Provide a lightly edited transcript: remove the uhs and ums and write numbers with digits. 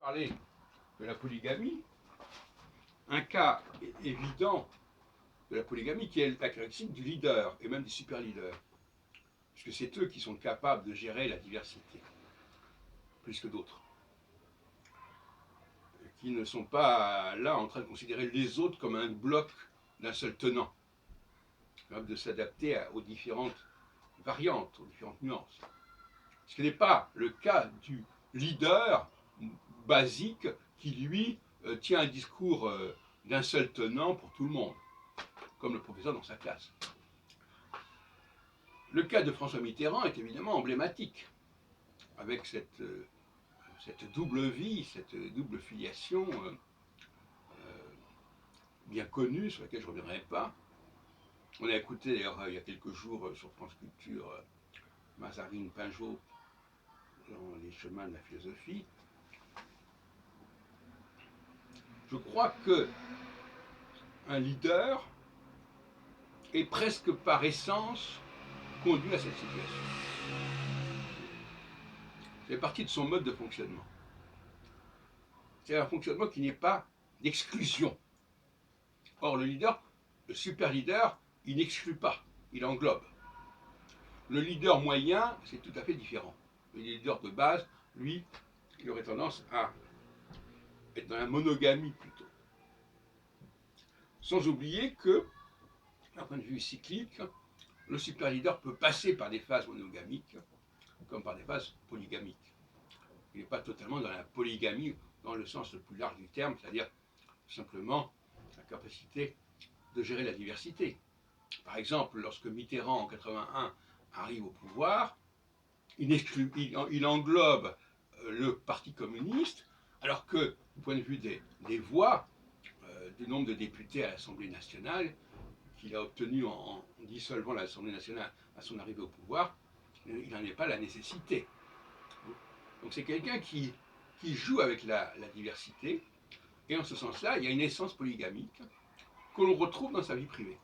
Parler de la polygamie, un cas évident de la polygamie qui est la caractéristique du leader et même des super leaders, puisque c'est eux qui sont capables de gérer la diversité, plus que d'autres, qui ne sont pas là en train de considérer les autres comme un bloc d'un seul tenant, capables de s'adapter aux différentes variantes, aux différentes nuances. Ce qui n'est pas le cas du leader basique qui, lui, tient un discours d'un seul tenant pour tout le monde, comme le professeur dans sa classe. Le cas de François Mitterrand est évidemment emblématique, avec cette double vie, cette double filiation bien connue, sur laquelle je ne reviendrai pas. On a écouté d'ailleurs il y a quelques jours sur France Culture Mazarine Pinjot dans Les chemins de la philosophie. Je crois que un leader est presque par essence conduit à cette situation. C'est partie de son mode de fonctionnement. C'est un fonctionnement qui n'est pas d'exclusion. Or, le leader, le super leader, il n'exclut pas, il englobe. Le leader moyen, c'est tout à fait différent. Le leader de base, lui, il aurait tendance à être dans la monogamie plutôt. Sans oublier que, d'un point de vue cyclique, le super leader peut passer par des phases monogamiques comme par des phases polygamiques. Il n'est pas totalement dans la polygamie dans le sens le plus large du terme, c'est-à-dire simplement la capacité de gérer la diversité. Par exemple, lorsque Mitterrand en 81 arrive au pouvoir, il englobe le Parti communiste, alors que du point de vue des voix, du nombre de députés à l'Assemblée nationale, qu'il a obtenu en dissolvant l'Assemblée nationale à son arrivée au pouvoir, il n'en est pas la nécessité. Donc c'est quelqu'un qui joue avec la diversité, et en ce sens-là, il y a une essence polygamique que l'on retrouve dans sa vie privée.